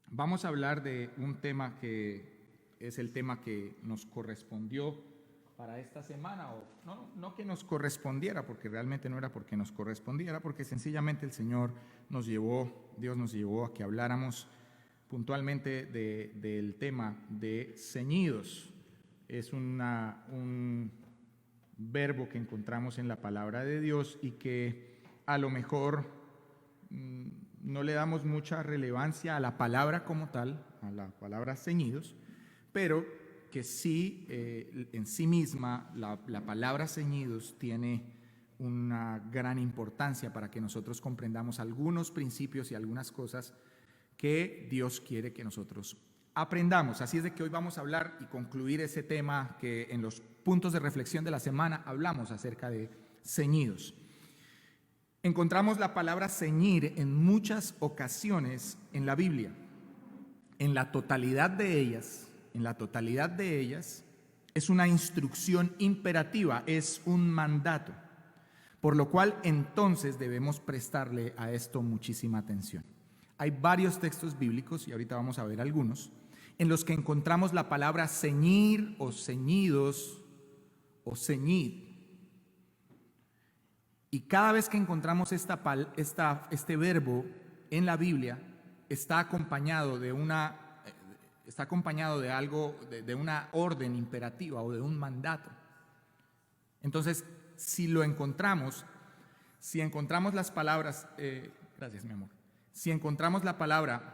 Vamos a hablar de un tema que es el tema que nos correspondió para esta semana, o no que nos correspondiera, porque realmente no era porque nos correspondiera, porque sencillamente el Señor Dios nos llevó a que habláramos puntualmente del tema de ceñidos. Es un verbo que encontramos en la palabra de Dios y que a lo mejor no le damos mucha relevancia a la palabra como tal, a la palabra ceñidos, pero que sí, en sí misma, la palabra ceñidos tiene una gran importancia para que nosotros comprendamos algunos principios y algunas cosas que Dios quiere que nosotros aprendamos. Así es de que hoy vamos a hablar y concluir ese tema que en los puntos de reflexión de la semana hablamos acerca de ceñidos. Encontramos la palabra ceñir en muchas ocasiones en la Biblia. En la totalidad de ellas, es una instrucción imperativa, es un mandato, por lo cual entonces debemos prestarle a esto muchísima atención. Hay varios textos bíblicos, y ahorita vamos a ver algunos, en los que encontramos la palabra ceñir o ceñidos o ceñid. Y cada vez que encontramos este verbo en la Biblia, está acompañado de algo, de una orden imperativa o de un mandato. Entonces, si encontramos las palabras, gracias mi amor, si encontramos la palabra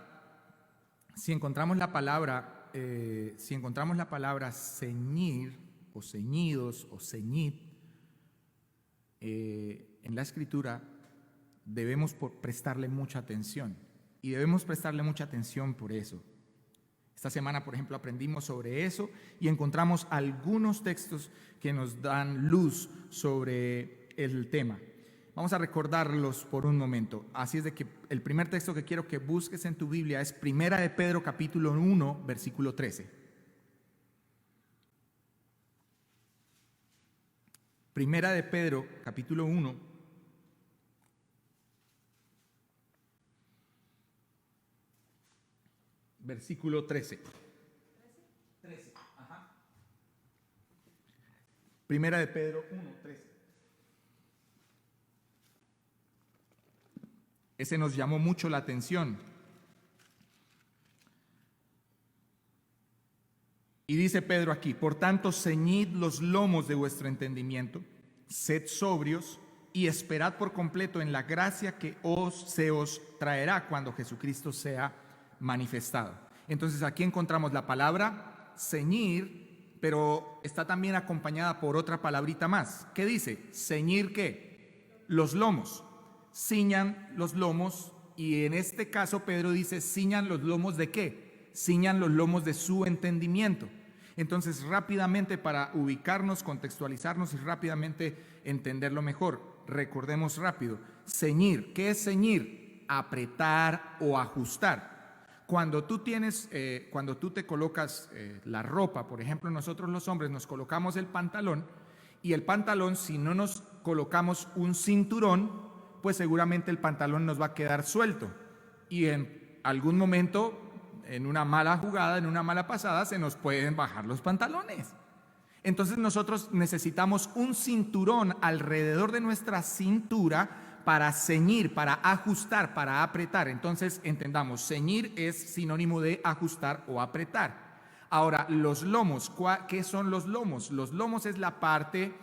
ceñir o ceñidos o ceñid en la Escritura, debemos prestarle mucha atención, y debemos prestarle mucha atención por eso. Esta semana, por ejemplo, aprendimos sobre eso y encontramos algunos textos que nos dan luz sobre el tema. Vamos a recordarlos por un momento. Así es de que el primer texto que quiero que busques en tu Biblia es Primera de Pedro capítulo 1, versículo 13. Primera de Pedro capítulo 1, versículo 13. Ajá. Primera de Pedro 1, 13. Ese nos llamó mucho la atención. Y dice Pedro aquí: por tanto, ceñid los lomos de vuestro entendimiento, sed sobrios y esperad por completo en la gracia que se os traerá cuando Jesucristo sea manifestado. Entonces aquí encontramos la palabra ceñir, pero está también acompañada por otra palabrita más. ¿Qué dice? ¿Ceñir qué? Los lomos. Ciñan los lomos, y en este caso Pedro dice: ciñan los lomos ¿de qué? Ciñan los lomos de su entendimiento. Entonces, rápidamente, para ubicarnos, contextualizarnos y rápidamente entenderlo mejor, recordemos rápido: ceñir. ¿Qué es ceñir? Apretar o ajustar. Cuando tú te colocas la ropa, por ejemplo, nosotros los hombres nos colocamos el pantalón, y el pantalón, si no nos colocamos un cinturón, pues seguramente el pantalón nos va a quedar suelto, y en algún momento, en una mala jugada, en una mala pasada, se nos pueden bajar los pantalones. Entonces nosotros necesitamos un cinturón alrededor de nuestra cintura para ceñir, para ajustar, para apretar. Entonces entendamos, ceñir es sinónimo de ajustar o apretar. Ahora, los lomos, ¿qué son los lomos? Los lomos es la parte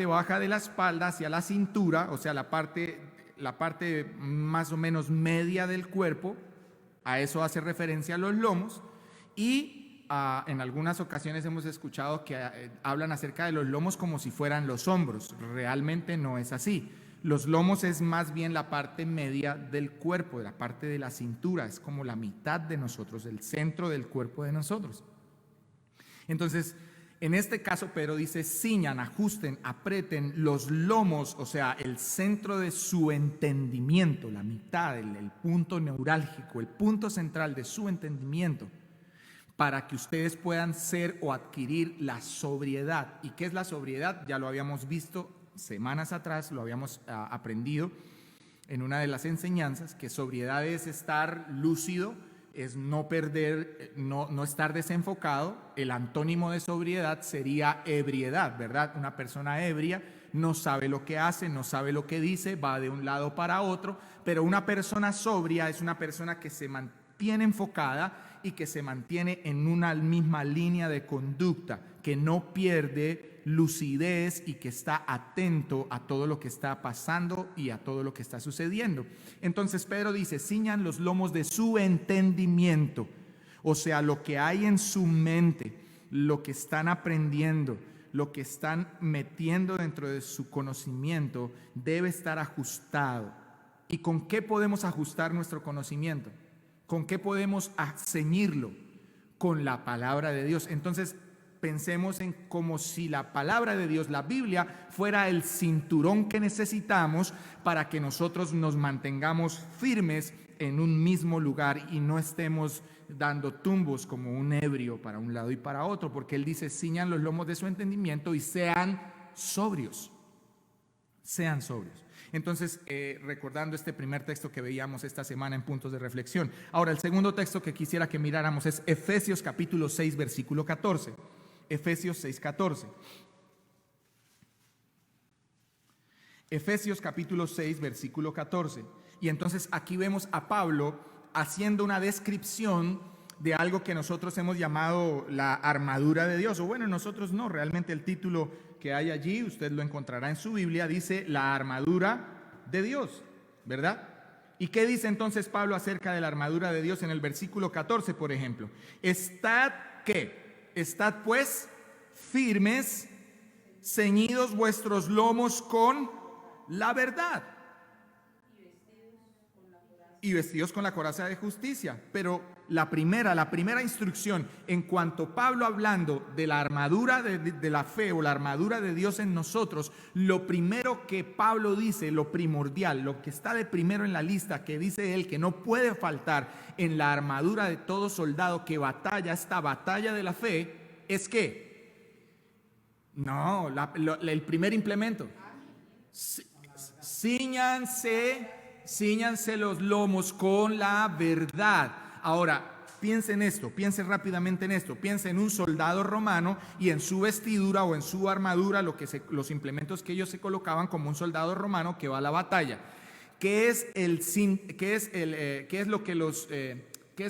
baja de la espalda hacia la cintura, o sea, la parte más o menos media del cuerpo. A eso hace referencia los lomos. Y en algunas ocasiones hemos escuchado que hablan acerca de los lomos como si fueran los hombros. Realmente no es así. Los lomos es más bien la parte media del cuerpo, la parte de la cintura. Es como la mitad de nosotros, el centro del cuerpo de nosotros. Entonces, en este caso Pedro dice: ciñan, ajusten, aprieten los lomos, o sea, el centro de su entendimiento, la mitad, el punto neurálgico, el punto central de su entendimiento, para que ustedes puedan ser o adquirir la sobriedad. ¿Y qué es la sobriedad? Ya lo habíamos visto semanas atrás, lo habíamos aprendido. en una de las enseñanzas, que sobriedad es estar lúcido, es no perder, no estar desenfocado. El antónimo de sobriedad sería ebriedad, ¿verdad? Una persona ebria no sabe lo que hace, no sabe lo que dice, va de un lado para otro, pero una persona sobria es una persona que se mantiene enfocada y que se mantiene en una misma línea de conducta, que no pierde lucidez y que está atento a todo lo que está pasando y a todo lo que está sucediendo. Entonces Pedro dice: ciñan los lomos de su entendimiento, o sea, lo que hay en su mente, lo que están aprendiendo, lo que están metiendo dentro de su conocimiento debe estar ajustado. ¿Y con qué podemos ajustar nuestro conocimiento? ¿Con qué podemos ceñirlo? Con la palabra de Dios. Entonces pensemos en como si la palabra de Dios, la Biblia, fuera el cinturón que necesitamos para que nosotros nos mantengamos firmes en un mismo lugar y no estemos dando tumbos como un ebrio para un lado y para otro, porque él dice: ciñan los lomos de su entendimiento y sean sobrios. Sean sobrios. Entonces, recordando este primer texto que veíamos esta semana en puntos de reflexión. Ahora, el segundo texto que quisiera que miráramos es Efesios capítulo 6, versículo 14. Efesios 6, 14. Efesios capítulo 6, versículo 14. Y entonces aquí vemos a Pablo haciendo una descripción de algo que nosotros hemos llamado la armadura de Dios. O bueno, nosotros no, realmente el título que hay allí, usted lo encontrará en su Biblia, dice la armadura de Dios, ¿verdad? ¿Y qué dice entonces Pablo acerca de la armadura de Dios en el versículo 14, por ejemplo? Estad, ¿qué? Estad pues firmes, ceñidos vuestros lomos con la verdad y vestidos con la coraza de justicia. Pero la primera instrucción, en cuanto Pablo hablando de la armadura de la fe o la armadura de Dios en nosotros, lo primero que Pablo dice, lo primordial, lo que está de primero en la lista, que dice él que no puede faltar en la armadura de todo soldado que batalla esta batalla de la fe, es que, no, el primer implemento, cíñanse los lomos con la verdad. Ahora, piensen esto, piensen rápidamente en esto, piensen en un soldado romano y en su vestidura o en su armadura, los implementos que ellos se colocaban como un soldado romano que va a la batalla. ¿Qué es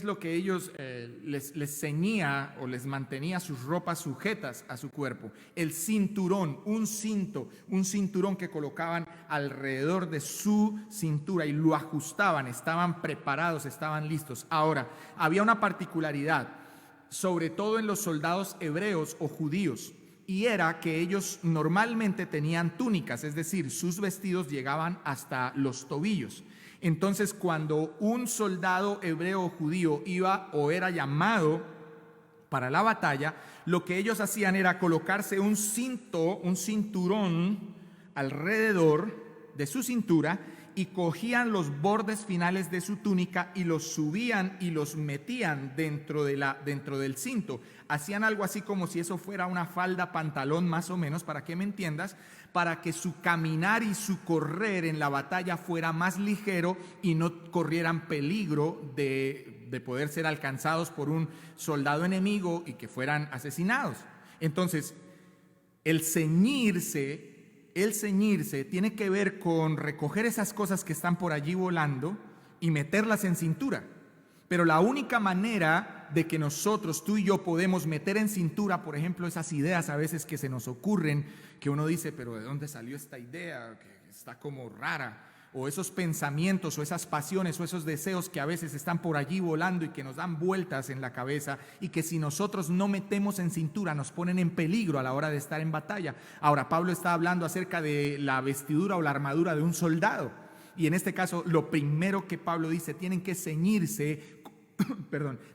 lo que ellos les ceñía o les mantenía sus ropas sujetas a su cuerpo? El cinturón, un cinturón que colocaban alrededor de su cintura y lo ajustaban, estaban preparados, estaban listos. Ahora, había una particularidad, sobre todo en los soldados hebreos o judíos, y era que ellos normalmente tenían túnicas, es decir, sus vestidos llegaban hasta los tobillos. Entonces, cuando un soldado hebreo o judío iba o era llamado para la batalla, lo que ellos hacían era colocarse un cinturón alrededor de su cintura y cogían los bordes finales de su túnica y los subían y los metían dentro del cinto. Hacían algo así como si eso fuera una falda pantalón, más o menos, para que me entiendas, para que su caminar y su correr en la batalla fuera más ligero y no corrieran peligro de poder ser alcanzados por un soldado enemigo y que fueran asesinados. Entonces, el ceñirse tiene que ver con recoger esas cosas que están por allí volando y meterlas en cintura. Pero la única manera de que nosotros, tú y yo, podemos meter en cintura, por ejemplo, esas ideas a veces que se nos ocurren, que uno dice, pero ¿de dónde salió esta idea? Que está como rara. O esos pensamientos, o esas pasiones, o esos deseos que a veces están por allí volando y que nos dan vueltas en la cabeza y que si nosotros no metemos en cintura nos ponen en peligro a la hora de estar en batalla. Ahora, Pablo está hablando acerca de la vestidura o la armadura de un soldado. Y en este caso, lo primero que Pablo dice, tienen que ceñirse,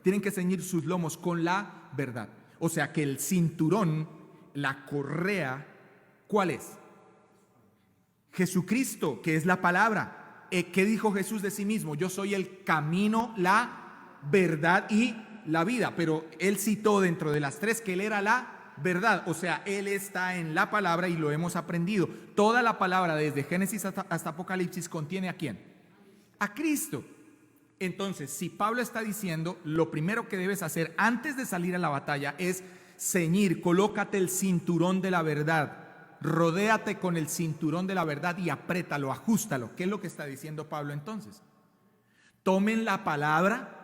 tienen que ceñir sus lomos con la verdad. O sea que el cinturón, la correa, ¿cuál es? Jesucristo, que es la palabra. ¿Qué dijo Jesús de sí mismo? Yo soy el camino, la verdad y la vida. Pero él citó dentro de las tres que él era la verdad. O sea, él está en la palabra y lo hemos aprendido. Toda la palabra, desde Génesis hasta Apocalipsis, contiene ¿a quién? a Cristo. Entonces, si Pablo está diciendo, lo primero que debes hacer antes de salir a la batalla es ceñir, colócate el cinturón de la verdad, rodéate con el cinturón de la verdad y apriétalo, ajústalo. ¿Qué es lo que está diciendo Pablo entonces? Tomen la palabra,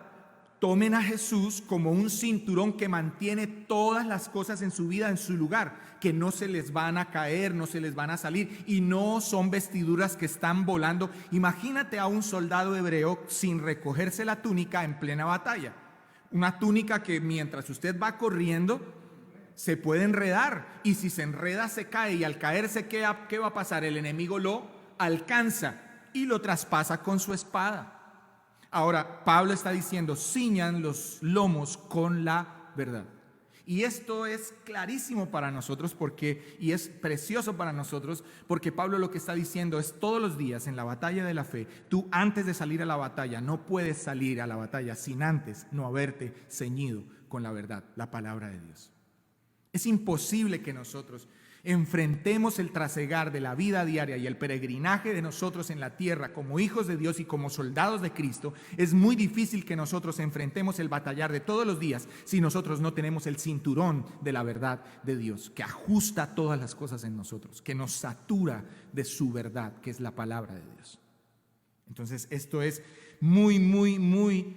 tomen a Jesús como un cinturón que mantiene todas las cosas en su vida en su lugar, que no se les van a caer, no se les van a salir, y no son vestiduras que están volando. Imagínate a un soldado hebreo sin recogerse la túnica en plena batalla. Una túnica que mientras usted va corriendo se puede enredar, y si se enreda se cae, y al caerse, ¿qué va a pasar? El enemigo lo alcanza y lo traspasa con su espada. Ahora, Pablo está diciendo, ciñan los lomos con la verdad. Y esto es clarísimo para nosotros y es precioso para nosotros, porque Pablo lo que está diciendo es todos los días en la batalla de la fe, tú antes de salir a la batalla, no puedes salir a la batalla sin antes no haberte ceñido con la verdad, la palabra de Dios. Es imposible que nosotros enfrentemos el trasegar de la vida diaria y el peregrinaje de nosotros en la tierra como hijos de Dios y como soldados de Cristo. Es muy difícil que nosotros enfrentemos el batallar de todos los días si nosotros no tenemos el cinturón de la verdad de Dios, que ajusta todas las cosas en nosotros, que nos satura de su verdad, que es la palabra de Dios. Entonces, esto es muy, muy, muy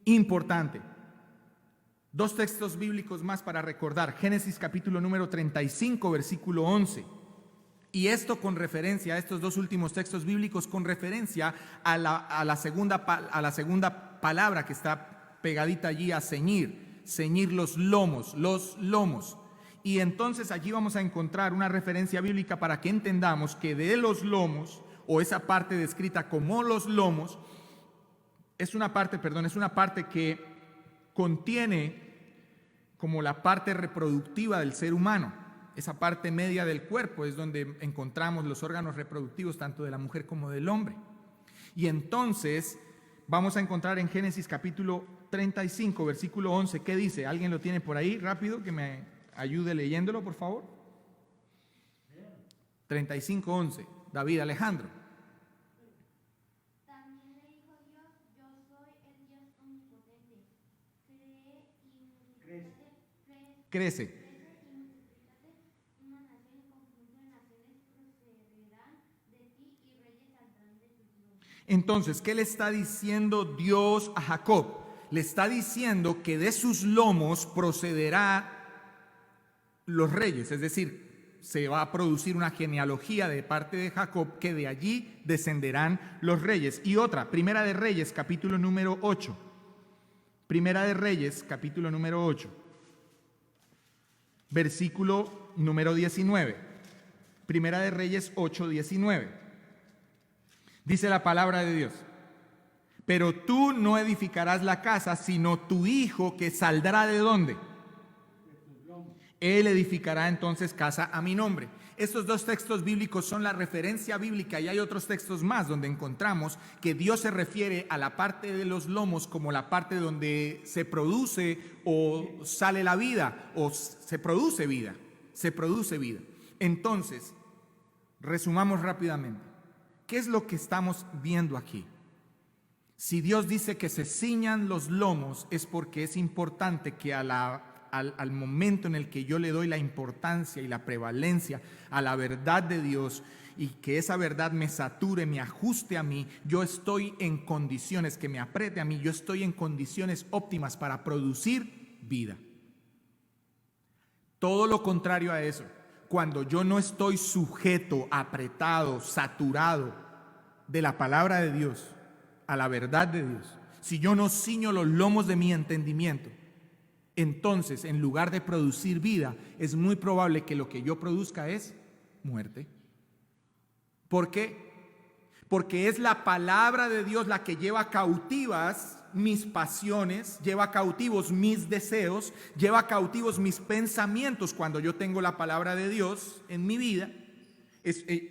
importante. Dos textos bíblicos más para recordar. Génesis capítulo número 35, versículo 11. Y esto con referencia a estos dos últimos textos bíblicos, con referencia a la segunda palabra que está pegadita allí, a ceñir. Ceñir los lomos. Y entonces allí vamos a encontrar una referencia bíblica para que entendamos que de los lomos, o esa parte descrita como los lomos, es una parte que contiene como la parte reproductiva del ser humano. Esa parte media del cuerpo es donde encontramos los órganos reproductivos tanto de la mujer como del hombre. Y entonces vamos a encontrar en Génesis capítulo 35, versículo 11, ¿qué dice? ¿Alguien lo tiene por ahí? Rápido, que me ayude leyéndolo, por favor. 35, 11. David Alejandro. Crece. Entonces, ¿qué le está diciendo Dios a Jacob? Le está diciendo que de sus lomos procederá los reyes, es decir, se va a producir una genealogía de parte de Jacob, que de allí descenderán los reyes. Y otra, Primera de Reyes, capítulo número 8. Primera de Reyes, capítulo número 8. Versículo número 19. Primera de Reyes 8, 19. Dice la palabra de Dios: pero tú no edificarás la casa, sino tu hijo, que saldrá ¿de dónde? Él edificará entonces casa a mi nombre. Estos dos textos bíblicos son la referencia bíblica, y hay otros textos más donde encontramos que Dios se refiere a la parte de los lomos como la parte donde se produce o sale la vida, o se produce vida. Entonces, resumamos rápidamente. ¿Qué es lo que estamos viendo aquí? Si Dios dice que se ciñan los lomos, es porque es importante que al momento en el que yo le doy la importancia y la prevalencia a la verdad de Dios, y que esa verdad me sature, me ajuste a mí, yo estoy en condiciones, que me apriete a mí, yo estoy en condiciones óptimas para producir vida. Todo lo contrario a eso, cuando yo no estoy sujeto, apretado, saturado de la palabra de Dios, a la verdad de Dios, si yo no ciño los lomos de mi entendimiento, entonces, en lugar de producir vida, es muy probable que lo que yo produzca es muerte. ¿Por qué? Porque es la palabra de Dios la que lleva cautivas mis pasiones, lleva cautivos mis deseos, lleva cautivos mis pensamientos. Cuando yo tengo la palabra de Dios en mi vida,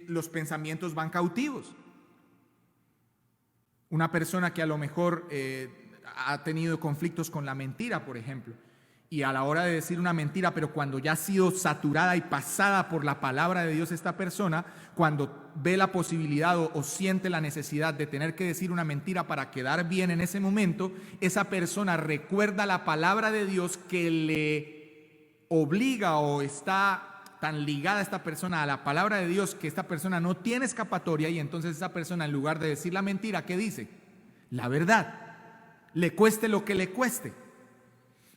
los pensamientos van cautivos. Una persona que a lo mejor ha tenido conflictos con la mentira, por ejemplo, y a la hora de decir una mentira, pero cuando ya ha sido saturada y pasada por la palabra de Dios esta persona, cuando ve la posibilidad o siente la necesidad de tener que decir una mentira para quedar bien en ese momento, esa persona recuerda la palabra de Dios que le obliga o está tan ligada a esta persona a la palabra de Dios que esta persona no tiene escapatoria, y entonces esa persona, en lugar de decir la mentira, ¿qué dice? La verdad, le cueste lo que le cueste.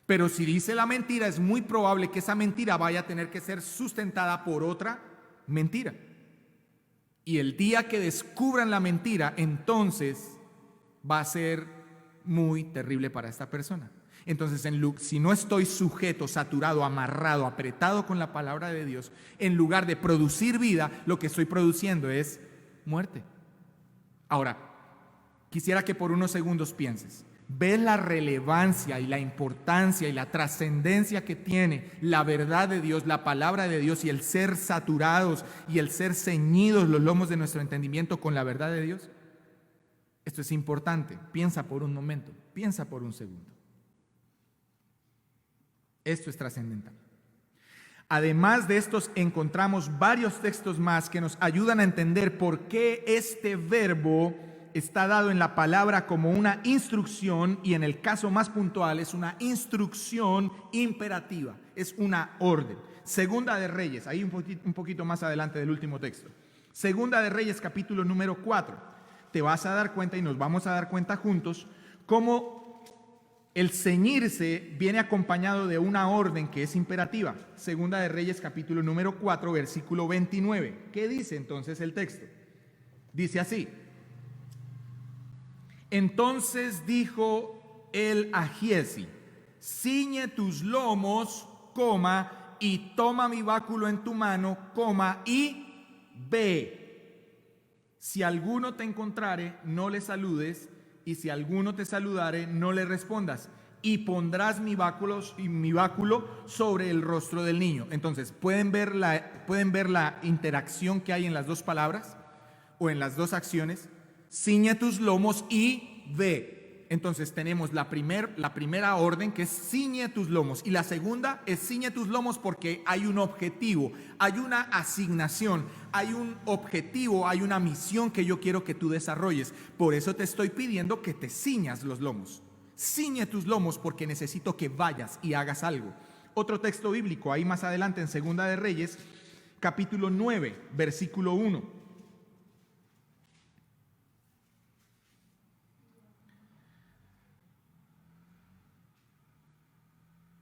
Pero si dice la mentira, es muy probable que esa mentira vaya a tener que ser sustentada por otra mentira. Y el día que descubran la mentira, entonces va a ser muy terrible para esta persona. Entonces, si no estoy sujeto, saturado, amarrado, apretado con la palabra de Dios, en lugar de producir vida, lo que estoy produciendo es muerte. Ahora, quisiera que por unos segundos pienses. ¿Ves la relevancia y la importancia y la trascendencia que tiene la verdad de Dios, la palabra de Dios, y el ser saturados y el ser ceñidos los lomos de nuestro entendimiento con la verdad de Dios? Esto es importante. Piensa por un momento, piensa por un segundo. Esto es trascendental. Además de estos, encontramos varios textos más que nos ayudan a entender por qué este verbo está dado en la palabra como una instrucción, y en el caso más puntual es una instrucción imperativa, es una orden. Segunda de Reyes, ahí un poquito más adelante del último texto. Segunda de Reyes, capítulo número 4. Te vas a dar cuenta, y nos vamos a dar cuenta juntos, cómo el ceñirse viene acompañado de una orden que es imperativa. Segunda de Reyes, capítulo número 4, versículo 29. ¿Qué dice entonces el texto? Dice así: entonces dijo él a Giezi: ciñe tus lomos, coma, y toma mi báculo en tu mano, coma, y ve. Si alguno te encontrare, no le saludes, y si alguno te saludare, no le respondas, y pondrás mi báculo sobre el rostro del niño. Entonces, ¿pueden ver la interacción que hay en las dos palabras o en las dos acciones? Ciñe tus lomos y ve. Entonces tenemos la primera orden, que es ciñe tus lomos, y la segunda es ciñe tus lomos porque hay un objetivo, hay una asignación, hay un objetivo, hay una misión que yo quiero que tú desarrolles. Por eso te estoy pidiendo que te ciñas los lomos. Ciñe tus lomos porque necesito que vayas y hagas algo. Otro texto bíblico ahí más adelante en Segunda de Reyes, capítulo 9, versículo 1.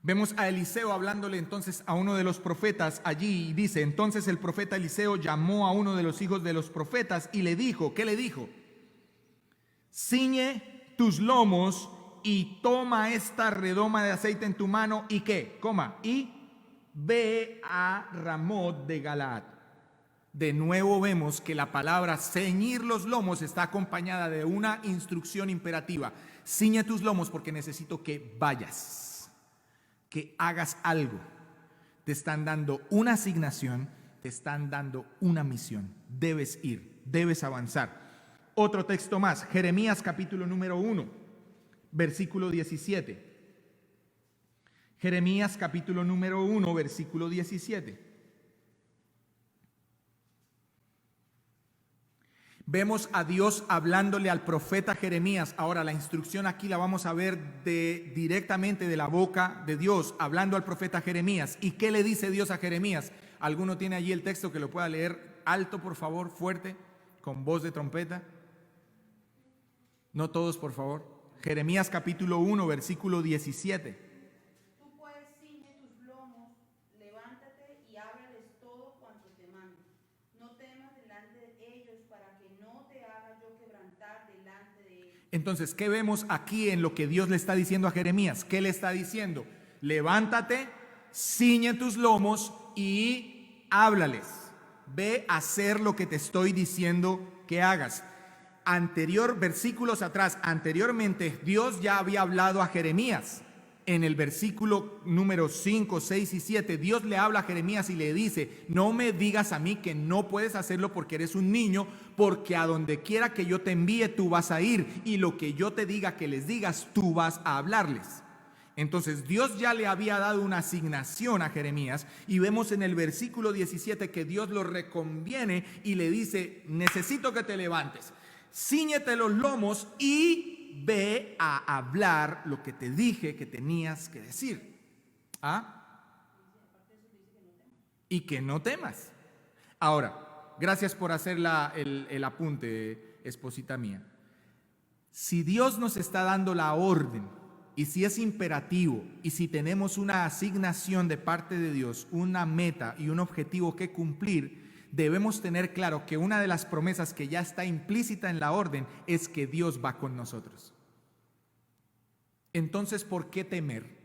Vemos a Eliseo hablándole entonces a uno de los profetas allí, y dice: entonces el profeta Eliseo llamó a uno de los hijos de los profetas y le dijo, ¿qué le dijo? Ciñe tus lomos y toma esta redoma de aceite en tu mano y ¿qué? Coma, y ve a Ramot de Galaad. De nuevo vemos que la palabra ceñir los lomos está acompañada de una instrucción imperativa. Ciñe tus lomos porque necesito que vayas, que hagas algo. Te están dando una asignación, te están dando una misión. Debes ir, debes avanzar. Otro texto más, Jeremías capítulo número 1, versículo 17. Jeremías capítulo número 1, versículo 17. Vemos a Dios hablándole al profeta Jeremías. Ahora la instrucción aquí la vamos a ver directamente de la boca de Dios, hablando al profeta Jeremías. ¿Y qué le dice Dios a Jeremías? ¿Alguno tiene allí el texto que lo pueda leer alto, por favor, fuerte, con voz de trompeta? No todos, por favor. Jeremías capítulo 1, versículo 17. Tú pues ciñe tus lomos, levántate y háblales todo cuanto te mando. No temas delante de ellos, para que no te haga yo quebrantar delante de ellos. Entonces, ¿qué vemos aquí en lo que Dios le está diciendo a Jeremías? ¿Qué le está diciendo? Levántate, ciñe tus lomos y háblales. Ve a hacer lo que te estoy diciendo que hagas. Versículos atrás, anteriormente, Dios ya había hablado a Jeremías. En el versículo número 5, 6 y 7, Dios le habla a Jeremías y le dice: no me digas a mí que no puedes hacerlo porque eres un niño, porque a donde quiera que yo te envíe tú vas a ir, y lo que yo te diga que les digas tú vas a hablarles. Entonces Dios ya le había dado una asignación a Jeremías y vemos en el versículo 17 que Dios lo reconviene y le dice: necesito que te levantes, cíñete los lomos y ve a hablar lo que te dije que tenías que decir. Y que no temas. Ahora, gracias por hacer el apunte, esposita mía. Si Dios nos está dando la orden, y si es imperativo, y si tenemos una asignación de parte de Dios, una meta y un objetivo que cumplir, debemos tener claro que una de las promesas que ya está implícita en la orden es que Dios va con nosotros. Entonces, ¿por qué temer?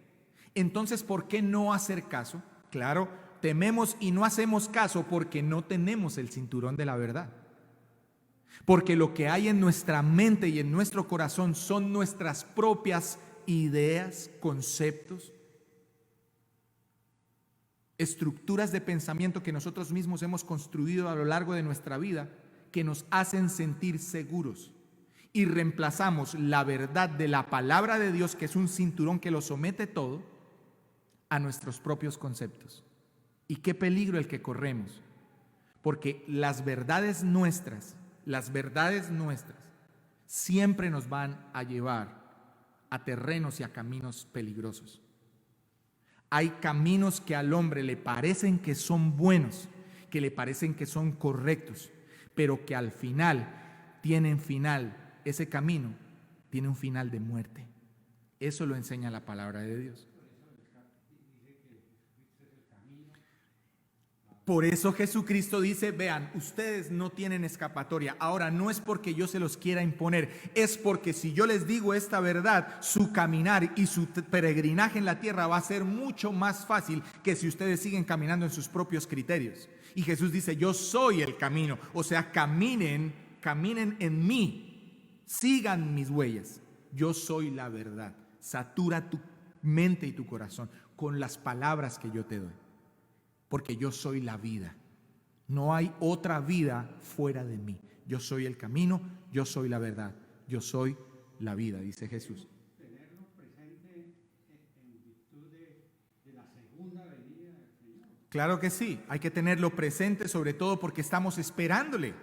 Entonces, ¿por qué no hacer caso? Claro, tememos y no hacemos caso porque no tenemos el cinturón de la verdad. Porque lo que hay en nuestra mente y en nuestro corazón son nuestras propias ideas, conceptos, estructuras de pensamiento que nosotros mismos hemos construido a lo largo de nuestra vida, que nos hacen sentir seguros, y reemplazamos la verdad de la palabra de Dios, que es un cinturón que lo somete todo, a nuestros propios conceptos. Y qué peligro el que corremos, porque las verdades nuestras siempre nos van a llevar a terrenos y a caminos peligrosos. Hay caminos que al hombre le parecen que son buenos, que le parecen que son correctos, pero que al final tienen final, ese camino tiene un final de muerte. Eso lo enseña la palabra de Dios. Por eso Jesucristo dice: vean, ustedes no tienen escapatoria. Ahora, no es porque yo se los quiera imponer, es porque si yo les digo esta verdad, su caminar y su peregrinaje en la tierra va a ser mucho más fácil que si ustedes siguen caminando en sus propios criterios. Y Jesús dice: yo soy el camino, o sea, caminen en mí, sigan mis huellas. Yo soy la verdad. Satura tu mente y tu corazón con las palabras que yo te doy. Porque yo soy la vida. No hay otra vida fuera de mí. Yo soy el camino, yo soy la verdad, yo soy la vida, dice Jesús. Tenerlo presente en virtud de la segunda venida del Señor. Claro que sí, hay que tenerlo presente, sobre todo porque estamos esperándole.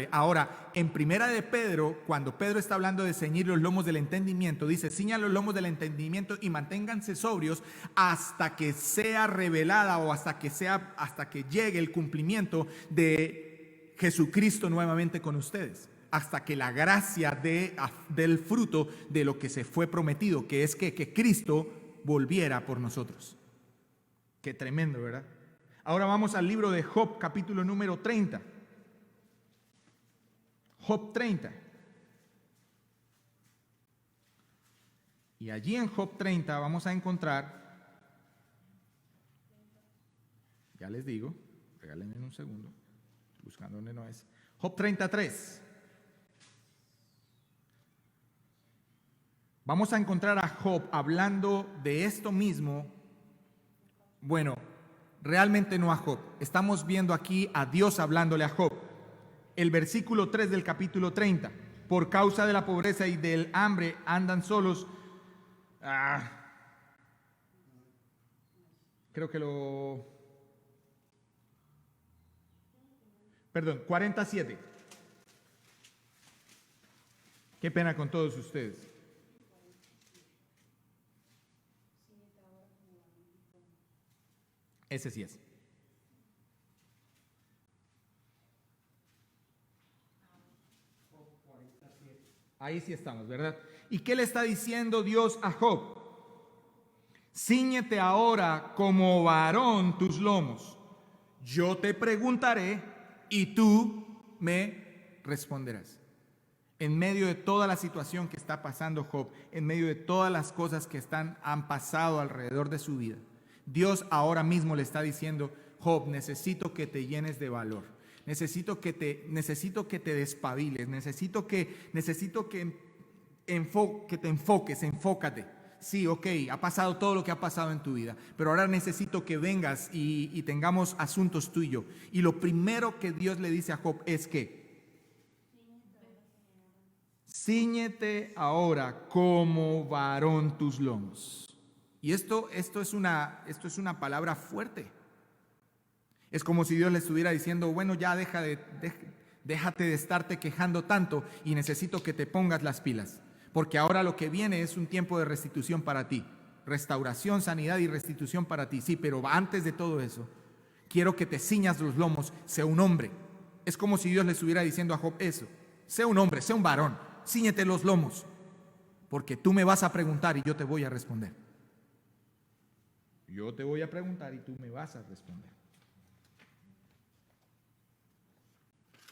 Ahora, en Primera de Pedro, cuando Pedro está hablando de ceñir los lomos del entendimiento, dice: ciñan los lomos del entendimiento y manténganse sobrios hasta que sea revelada o hasta que llegue el cumplimiento de Jesucristo nuevamente con ustedes, hasta que la gracia del fruto de lo que se fue prometido, que es que Cristo volviera por nosotros. Qué tremendo, ¿verdad? Ahora vamos al libro de Job, capítulo número 30. Job 30. Y allí en Job 30 vamos a encontrar, ya les digo, regálenme un segundo, buscando dónde no es. Job 33. Vamos a encontrar a Job hablando de esto mismo. Bueno, realmente no a Job. Estamos viendo aquí a Dios hablándole a Job. El versículo 3 del capítulo 30. Por causa de la pobreza y del hambre andan solos. Creo que lo... Perdón, 47. Qué pena con todos ustedes. Ese sí es. Ahí sí estamos, ¿verdad? ¿Y qué le está diciendo Dios a Job? Cíñete ahora como varón tus lomos. Yo te preguntaré y tú me responderás. En medio de toda la situación que está pasando Job, en medio de todas las cosas que han pasado alrededor de su vida, Dios ahora mismo le está diciendo: Job, necesito que te llenes de valor. Necesito que te despabiles, necesito que te enfoques, enfócate. Sí, ok, ha pasado todo lo que ha pasado en tu vida, pero ahora necesito que vengas y tengamos asuntos tú y yo. Y lo primero que Dios le dice a Job es que Cíñete ahora como varón tus lomos. Y esto es una palabra fuerte. Es como si Dios le estuviera diciendo, bueno, ya déjate de estarte quejando tanto y necesito que te pongas las pilas. Porque ahora lo que viene es un tiempo de restitución para ti. Restauración, sanidad y restitución para ti. Sí, pero antes de todo eso, quiero que te ciñas los lomos, sea un hombre. Es como si Dios le estuviera diciendo a Job eso. Sea un hombre, sea un varón, cíñete los lomos, porque tú me vas a preguntar y yo te voy a responder. Yo te voy a preguntar y tú me vas a responder.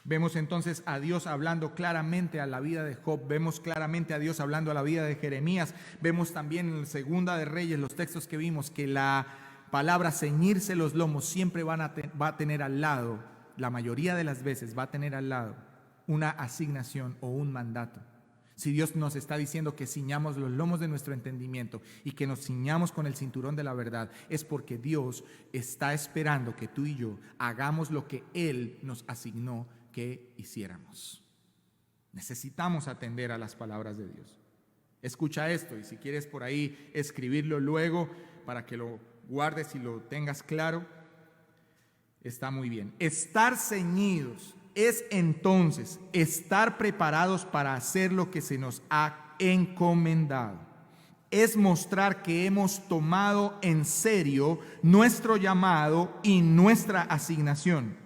Vemos entonces a Dios hablando claramente a la vida de Job, vemos claramente a Dios hablando a la vida de Jeremías, vemos también en Segunda de Reyes, los textos que vimos, que la palabra ceñirse los lomos siempre va a tener al lado, la mayoría de las veces va a tener al lado una asignación o un mandato. Si Dios nos está diciendo que ciñamos los lomos de nuestro entendimiento y que nos ciñamos con el cinturón de la verdad, es porque Dios está esperando que tú y yo hagamos lo que Él nos asignó que hiciéramos. Necesitamos atender a las palabras de Dios. Escucha esto y si quieres por ahí escribirlo luego para que lo guardes y lo tengas claro, está muy bien. Estar ceñidos es entonces estar preparados para hacer lo que se nos ha encomendado. Es mostrar que hemos tomado en serio nuestro llamado y nuestra asignación.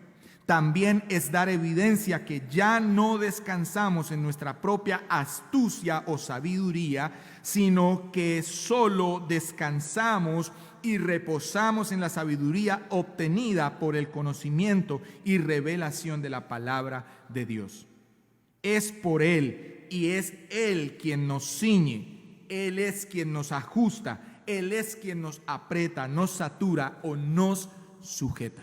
También es dar evidencia que ya no descansamos en nuestra propia astucia o sabiduría, sino que solo descansamos y reposamos en la sabiduría obtenida por el conocimiento y revelación de la palabra de Dios. Es por Él y es Él quien nos ciñe, Él es quien nos ajusta, Él es quien nos aprieta, nos satura o nos sujeta.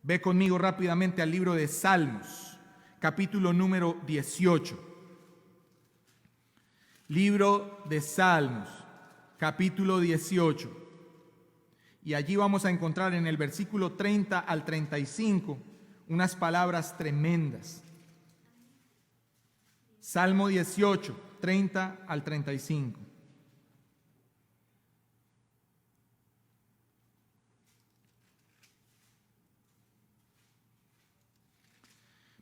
Ve conmigo rápidamente al libro de Salmos, capítulo número 18. Libro de Salmos, capítulo 18. Y allí vamos a encontrar en el versículo 30 al 35 unas palabras tremendas. Salmo 18, 30 al 35.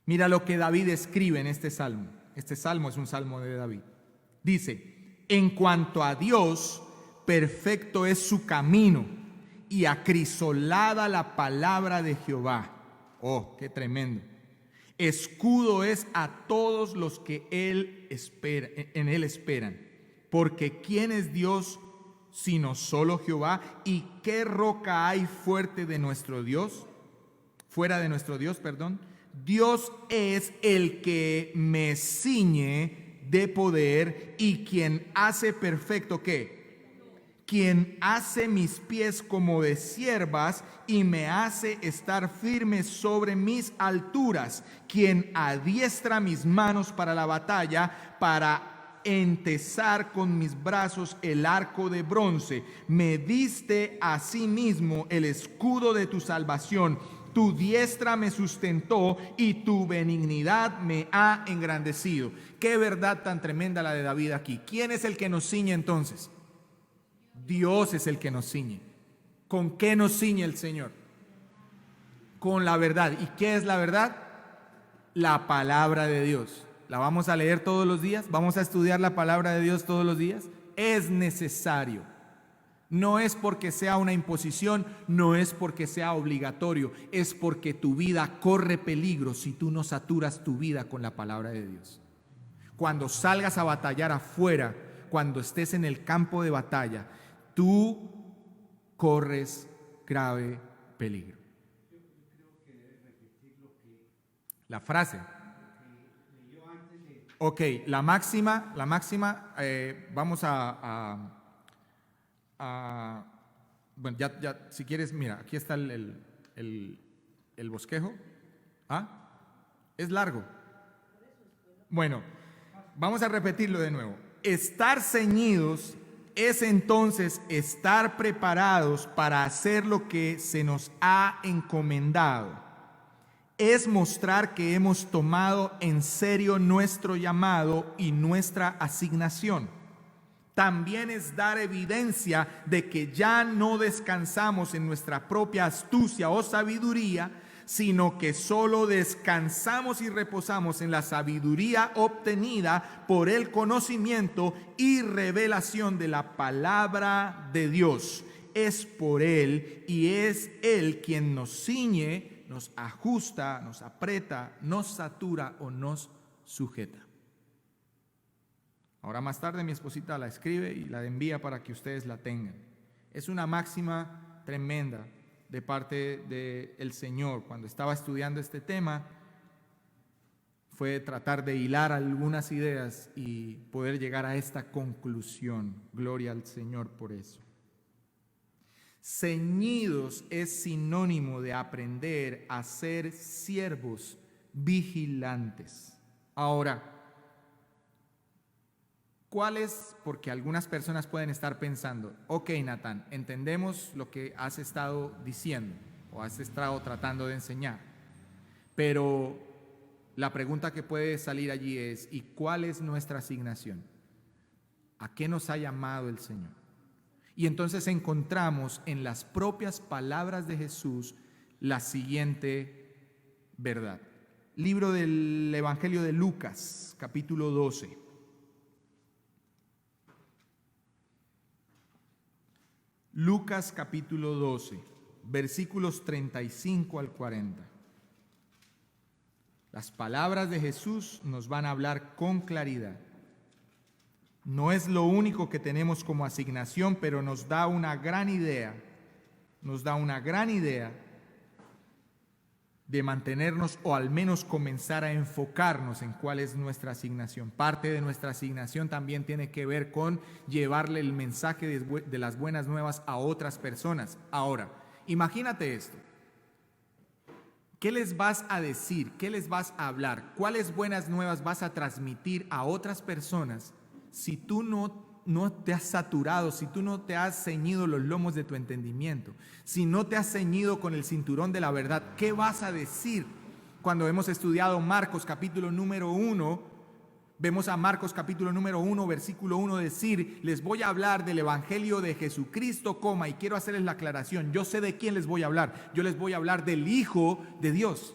Mira lo que David escribe en este salmo. Este salmo es un salmo de David. Dice, en cuanto a Dios, perfecto es su camino y acrisolada la palabra de Jehová. Oh, qué tremendo. Escudo es a todos los que en él esperan. Porque ¿quién es Dios sino solo Jehová? ¿Y qué roca hay fuerte de nuestro Dios? Fuera de nuestro Dios, perdón. Dios es el que me ciñe de poder y quien hace perfecto, ¿qué? Quien hace mis pies como de ciervas y me hace estar firme sobre mis alturas, quien adiestra mis manos para la batalla, para entesar con mis brazos el arco de bronce. Me diste a sí mismo el escudo de tu salvación. Tu diestra me sustentó y tu benignidad me ha engrandecido. Qué verdad tan tremenda la de David aquí. ¿Quién es el que nos ciñe entonces? Dios es el que nos ciñe. ¿Con qué nos ciñe el Señor? Con la verdad. ¿Y qué es la verdad? La palabra de Dios. ¿La vamos a leer todos los días? ¿Vamos a estudiar la palabra de Dios todos los días? Es necesario. No es porque sea una imposición, no es porque sea obligatorio, es porque tu vida corre peligro si tú no saturas tu vida con la palabra de Dios. Cuando salgas a batallar afuera, cuando estés en el campo de batalla, tú corres grave peligro. Yo creo que debe repetir lo que La frase. leyó antes de... Ok, la máxima, vamos bueno, ya, si quieres, mira, aquí está el bosquejo. ¿Ah? Es largo. Bueno, vamos a repetirlo de nuevo. Estar ceñidos es entonces estar preparados para hacer lo que se nos ha encomendado. es mostrar que hemos tomado en serio nuestro llamado y nuestra asignación. También es dar evidencia de que ya no descansamos en nuestra propia astucia o sabiduría, sino que solo descansamos y reposamos en la sabiduría obtenida por el conocimiento y revelación de la palabra de Dios. Es por Él y es Él quien nos ciñe, nos ajusta, nos aprieta, nos satura o nos sujeta. Ahora más tarde mi esposita la escribe y la envía para que ustedes la tengan. Es una máxima tremenda de parte del Señor. Cuando estaba estudiando este tema, fue tratar de hilar algunas ideas y poder llegar a esta conclusión. Gloria al Señor por eso. Ceñidos es sinónimo de aprender a ser siervos vigilantes. Ahora, ¿cuál es? Porque algunas personas pueden estar pensando, ok, Natán, entendemos lo que has estado diciendo o has estado tratando de enseñar, pero la pregunta que puede salir allí es, ¿y cuál es nuestra asignación? ¿A qué nos ha llamado el Señor? Y entonces encontramos en las propias palabras de Jesús la siguiente verdad. Libro del Evangelio de Lucas, capítulo 12. Lucas capítulo 12, versículos 35 al 40. Las palabras de Jesús nos van a hablar con claridad. No es lo único que tenemos como asignación, pero nos da una gran idea, de mantenernos o al menos comenzar a enfocarnos en cuál es nuestra asignación. Parte de nuestra asignación también tiene que ver con llevarle el mensaje de las buenas nuevas a otras personas. Ahora, imagínate esto. ¿Qué les vas a decir? ¿Qué les vas a hablar? ¿Cuáles buenas nuevas vas a transmitir a otras personas si tú no te has saturado, si tú no te has ceñido los lomos de tu entendimiento, si no te has ceñido con el cinturón de la verdad? ¿Qué vas a decir? Cuando hemos estudiado Marcos capítulo número 1, vemos a Marcos capítulo número 1, versículo 1 decir, les voy a hablar del evangelio de Jesucristo, y quiero hacerles la aclaración, yo sé de quién les voy a hablar, yo les voy a hablar del Hijo de Dios.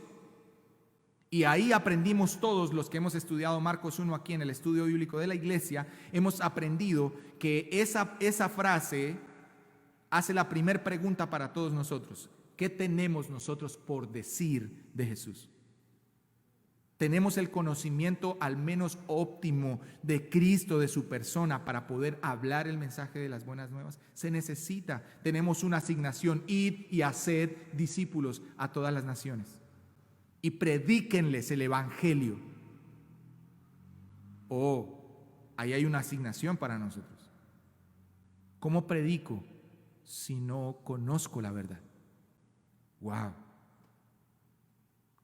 Y ahí aprendimos todos los que hemos estudiado Marcos 1 aquí en el estudio bíblico de la iglesia, hemos aprendido que esa frase hace la primera pregunta para todos nosotros. ¿Qué tenemos nosotros por decir de Jesús? ¿Tenemos el conocimiento al menos óptimo de Cristo, de su persona, para poder hablar el mensaje de las buenas nuevas? Se necesita. Tenemos una asignación: id y haced discípulos a todas las naciones y predíquenles el evangelio. Ahí hay una asignación para nosotros. ¿Cómo predico si no conozco la verdad? Wow.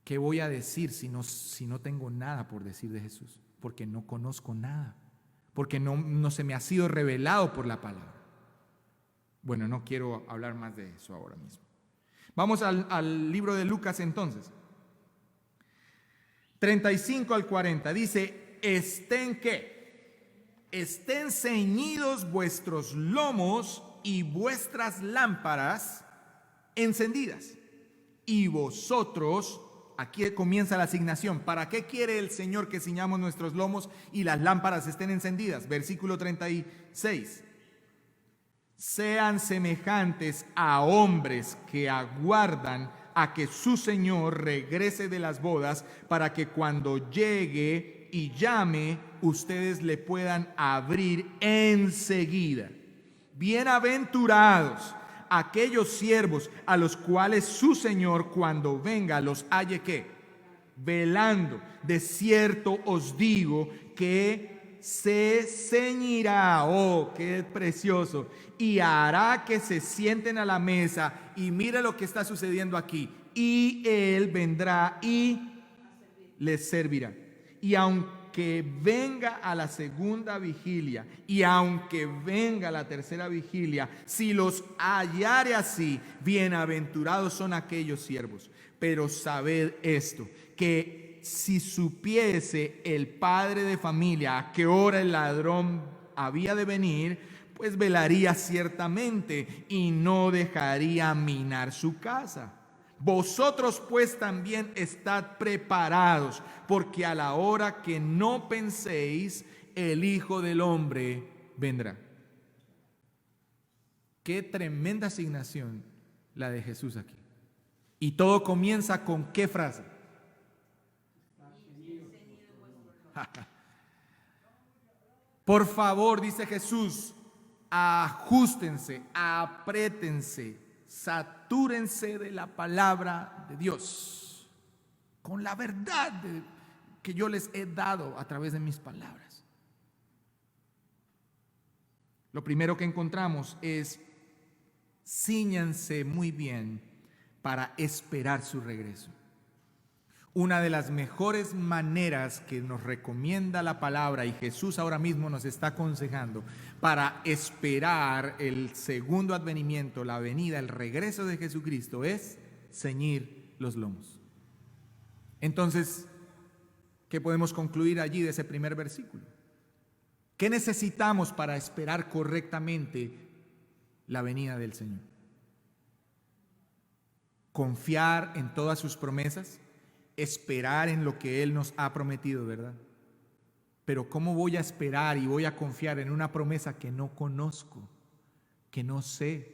¿Qué voy a decir si no tengo nada por decir de Jesús? Porque no conozco nada, porque no se me ha sido revelado por la palabra. Bueno, no quiero hablar más de eso ahora mismo. Vamos al libro de Lucas entonces. 35 al 40 dice, ¿estén qué? Estén ceñidos vuestros lomos y vuestras lámparas encendidas. Y vosotros, aquí comienza la asignación. ¿Para qué quiere el Señor que ciñamos nuestros lomos y las lámparas estén encendidas? Versículo 36. Sean semejantes a hombres que aguardan a que su Señor regrese de las bodas, para que cuando llegue y llame, ustedes le puedan abrir enseguida. Bienaventurados aquellos siervos a los cuales su Señor cuando venga los halle ¿qué? Velando. De cierto os digo que se ceñirá, qué precioso, y hará que se sienten a la mesa. Y mire lo que está sucediendo aquí. Y Él vendrá y les servirá. Y aunque aunque venga a la segunda vigilia y aunque venga a la tercera vigilia, si los hallare así, bienaventurados son aquellos siervos. Pero sabed esto, que si supiese el padre de familia a qué hora el ladrón había de venir, pues velaría ciertamente y no dejaría minar su casa. Vosotros pues también estad preparados, porque a la hora que no penséis, el Hijo del Hombre vendrá. Qué tremenda asignación la de Jesús aquí. Y todo comienza con ¿qué frase? Por favor, dice Jesús, ajustense, apriétense, satúrense de la palabra de Dios, con la verdad que yo les he dado a través de mis palabras. Lo primero que encontramos es: cíñanse muy bien para esperar su regreso. Una de las mejores maneras que nos recomienda la palabra, y Jesús ahora mismo nos está aconsejando, para esperar el segundo advenimiento, la venida, el regreso de Jesucristo, es ceñir los lomos. Entonces, ¿qué podemos concluir allí de ese primer versículo? ¿Qué necesitamos para esperar correctamente la venida del Señor? Confiar en todas sus promesas, esperar en lo que Él nos ha prometido, ¿verdad? Pero ¿cómo voy a esperar y voy a confiar en una promesa que no conozco, que no sé?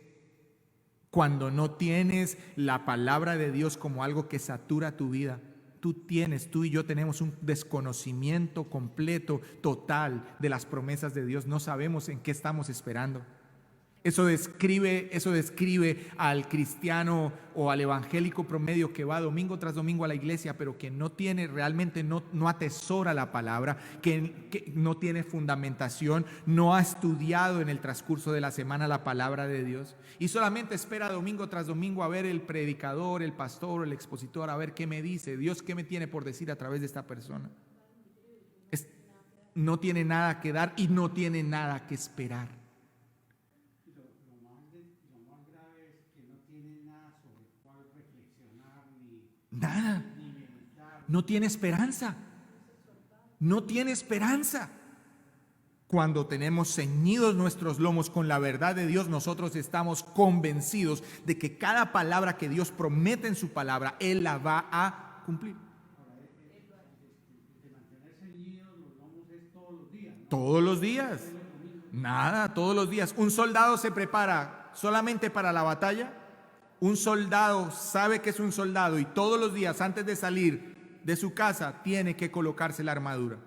Cuando no tienes la palabra de Dios como algo que satura tu vida, tú y yo tenemos un desconocimiento completo, total de las promesas de Dios. No sabemos en qué estamos esperando. Eso describe al cristiano o al evangélico promedio que va domingo tras domingo a la iglesia, pero que no tiene realmente, no atesora la palabra, que no tiene fundamentación, no ha estudiado en el transcurso de la semana la palabra de Dios y solamente espera domingo tras domingo a ver el predicador, el pastor, el expositor, a ver qué me dice, Dios qué me tiene por decir a través de esta persona. No tiene nada que dar y no tiene nada que esperar. Nada. No tiene esperanza. No tiene esperanza. Cuando tenemos ceñidos nuestros lomos con la verdad de Dios, nosotros estamos convencidos de que cada palabra que Dios promete en su palabra, Él la va a cumplir. Todos los días. Nada, todos los días. Un soldado se prepara solamente para la batalla. Un soldado sabe que es un soldado y todos los días antes de salir de su casa tiene que colocarse la armadura.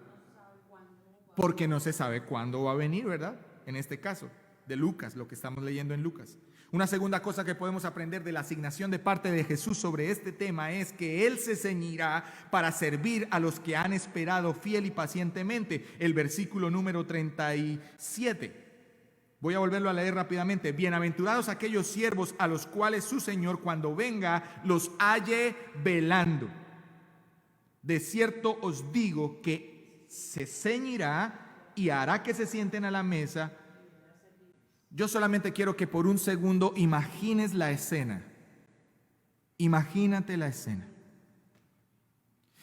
Porque no se sabe cuándo va a venir, ¿verdad? En este caso, de Lucas, lo que estamos leyendo en Lucas. Una segunda cosa que podemos aprender de la asignación de parte de Jesús sobre este tema es que Él se ceñirá para servir a los que han esperado fiel y pacientemente. El versículo número 37. Voy a volverlo a leer rápidamente. Bienaventurados aquellos siervos a los cuales su Señor cuando venga los halle velando. De cierto os digo que se ceñirá y hará que se sienten a la mesa. Yo solamente quiero que por un segundo imagines la escena. Imagínate la escena.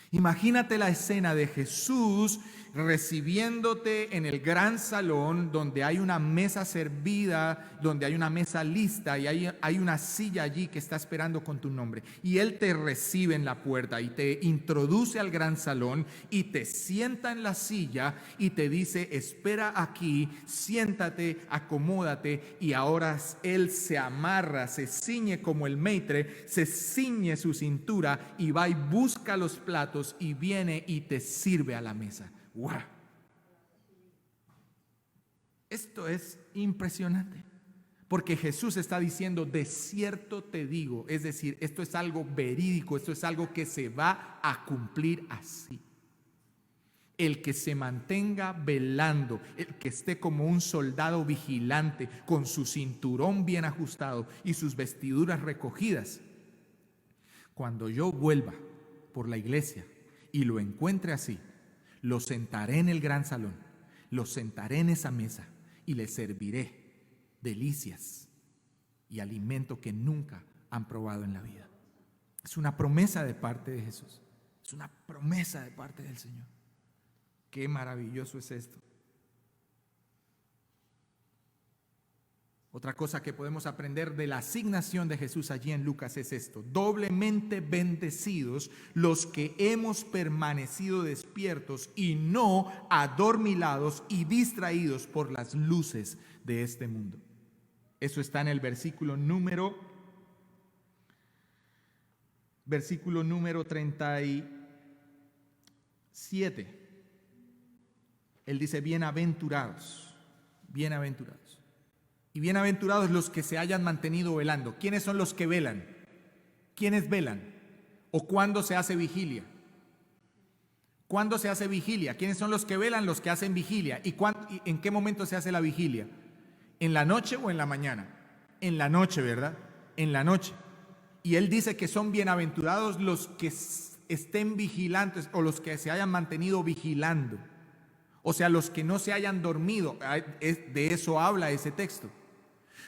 Imagínate la escena de Jesús recibiéndote en el gran salón donde hay una mesa servida, donde hay una mesa lista y hay una silla allí que está esperando con tu nombre. Y Él te recibe en la puerta y te introduce al gran salón y te sienta en la silla y te dice: espera aquí, siéntate, acomódate. Y ahora Él se amarra, se ciñe como el maitre, se ciñe su cintura y va y busca los platos y viene y te sirve a la mesa. ¡Wow! Esto es impresionante, porque Jesús está diciendo: de cierto te digo, es decir, esto es algo verídico, esto es algo que se va a cumplir así. El que se mantenga velando, el que esté como un soldado vigilante, con su cinturón bien ajustado y sus vestiduras recogidas, cuando yo vuelva por la iglesia y lo encuentre así, Los sentaré en el gran salón, los sentaré en esa mesa y les serviré delicias y alimento que nunca han probado en la vida. Es una promesa de parte de Jesús. Es una promesa de parte del Señor. Qué maravilloso es esto. Otra cosa que podemos aprender de la asignación de Jesús allí en Lucas es esto: doblemente bendecidos los que hemos permanecido despiertos y no adormilados y distraídos por las luces de este mundo. Eso está en el versículo número 37. Él dice: bienaventurados, bienaventurados. Y bienaventurados los que se hayan mantenido velando. ¿Quiénes son los que velan? ¿Quiénes velan? ¿O cuándo se hace vigilia? ¿Cuándo se hace vigilia? ¿Quiénes son los que velan? Los que hacen vigilia. ¿Y en qué momento se hace la vigilia? ¿En la noche o en la mañana? En la noche, ¿verdad? En la noche. Y él dice que son bienaventurados los que estén vigilantes o los que se hayan mantenido vigilando. O sea, los que no se hayan dormido. De eso habla ese texto.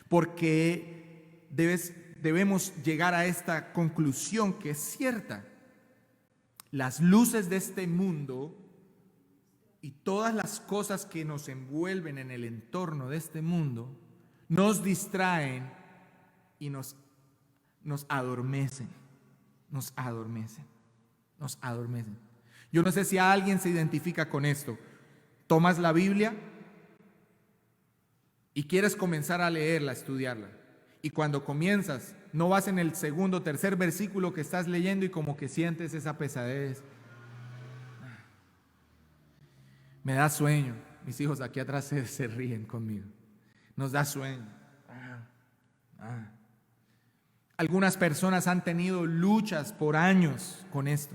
Porque debemos llegar a esta conclusión que es cierta. Las luces de este mundo y todas las cosas que nos envuelven en el entorno de este mundo nos distraen y nos adormecen. Nos adormecen. Nos adormecen. Yo no sé si alguien se identifica con esto. Tomas la Biblia y quieres comenzar a leerla, a estudiarla. Y cuando comienzas, no vas en el segundo o tercer versículo que estás leyendo y como que sientes esa pesadez. Me da sueño. Mis hijos aquí atrás se ríen conmigo. Nos da sueño. Algunas personas han tenido luchas por años con esto.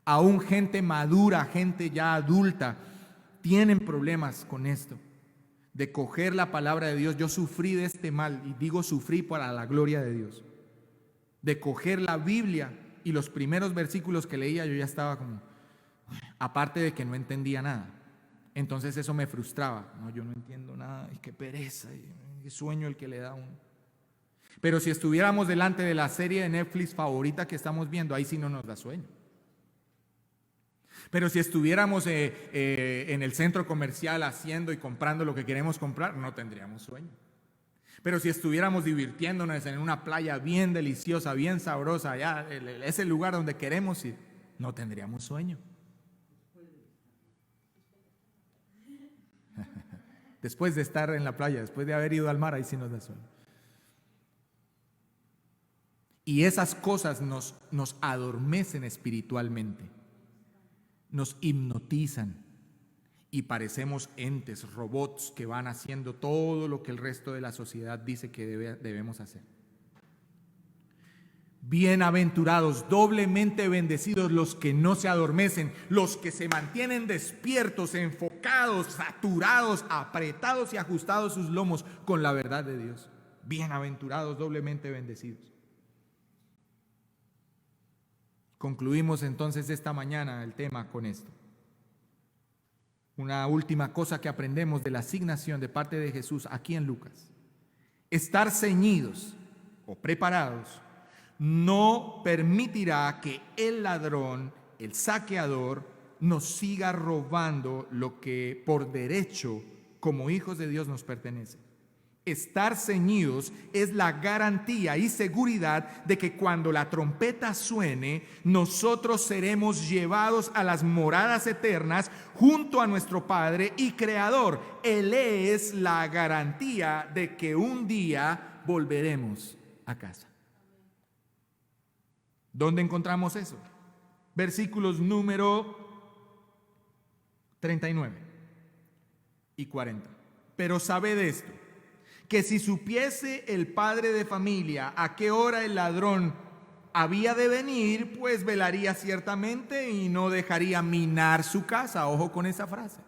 Aún gente madura, gente ya adulta, tienen problemas con esto, de coger la palabra de Dios. Yo sufrí de este mal, y digo sufrí para la gloria de Dios, de coger la Biblia y los primeros versículos que leía yo ya estaba como, aparte de que no entendía nada. Entonces eso me frustraba. No, yo no entiendo nada, y qué pereza, y qué sueño el que le da a uno. Pero si estuviéramos delante de la serie de Netflix favorita que estamos viendo, ahí sí no nos da sueño. Pero si estuviéramos en el centro comercial haciendo y comprando lo que queremos comprar, no tendríamos sueño. Pero si estuviéramos divirtiéndonos en una playa bien deliciosa, bien sabrosa, allá, ese lugar donde queremos ir, no tendríamos sueño. Después de estar en la playa, después de haber ido al mar, ahí sí nos da sueño. Y esas cosas nos adormecen espiritualmente. Nos hipnotizan y parecemos entes, robots que van haciendo todo lo que el resto de la sociedad dice que debemos hacer. Bienaventurados, doblemente bendecidos los que no se adormecen, los que se mantienen despiertos, enfocados, saturados, apretados y ajustados sus lomos con la verdad de Dios. Bienaventurados, doblemente bendecidos. Concluimos entonces esta mañana el tema con esto. Una última cosa que aprendemos de la asignación de parte de Jesús aquí en Lucas. Estar ceñidos o preparados no permitirá que el ladrón, el saqueador, nos siga robando lo que por derecho como hijos de Dios nos pertenece. Estar ceñidos es la garantía y seguridad de que cuando la trompeta suene, nosotros seremos llevados a las moradas eternas junto a nuestro Padre y Creador. Él es la garantía de que un día volveremos a casa. ¿Dónde encontramos eso? Versículos número 39 y 40. Pero sabed esto, que si supiese el padre de familia a qué hora el ladrón había de venir, pues velaría ciertamente y no dejaría minar su casa. Ojo con esa frase.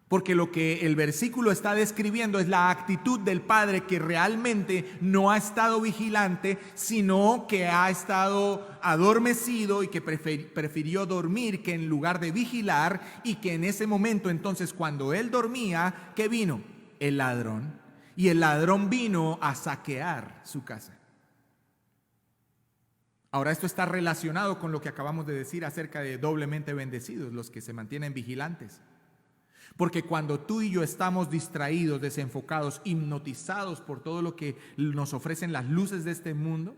Porque lo que el versículo está describiendo es la actitud del padre que realmente no ha estado vigilante, sino que ha estado adormecido y que prefirió dormir que en lugar de vigilar, y que en ese momento entonces cuando él dormía, ¿qué vino? El ladrón. Y el ladrón vino a saquear su casa. Ahora esto está relacionado con lo que acabamos de decir acerca de doblemente bendecidos, los que se mantienen vigilantes. Porque cuando tú y yo estamos distraídos, desenfocados, hipnotizados por todo lo que nos ofrecen las luces de este mundo,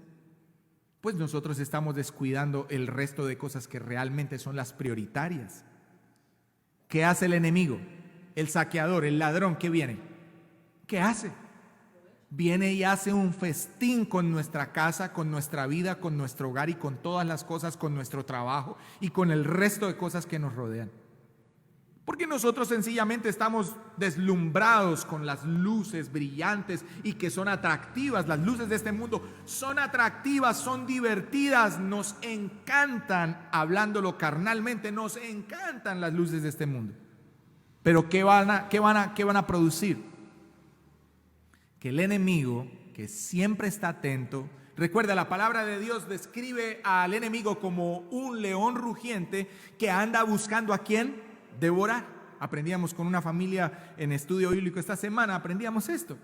pues nosotros estamos descuidando el resto de cosas que realmente son las prioritarias. ¿Qué hace el enemigo? El saqueador, el ladrón, ¿qué viene? ¿Qué hace? Viene y hace un festín con nuestra casa, con nuestra vida, con nuestro hogar y con todas las cosas, con nuestro trabajo y con el resto de cosas que nos rodean. Porque nosotros sencillamente estamos deslumbrados con las luces brillantes y que son atractivas. Las luces de este mundo son atractivas, son divertidas, nos encantan, hablándolo carnalmente, nos encantan las luces de este mundo. Pero ¿qué van a producir? Que el enemigo, que siempre está atento, recuerda, la palabra de Dios describe al enemigo como un león rugiente que anda buscando ¿a quién? Devorar. Aprendíamos con una familia en estudio bíblico esta semana, aprendíamos esto.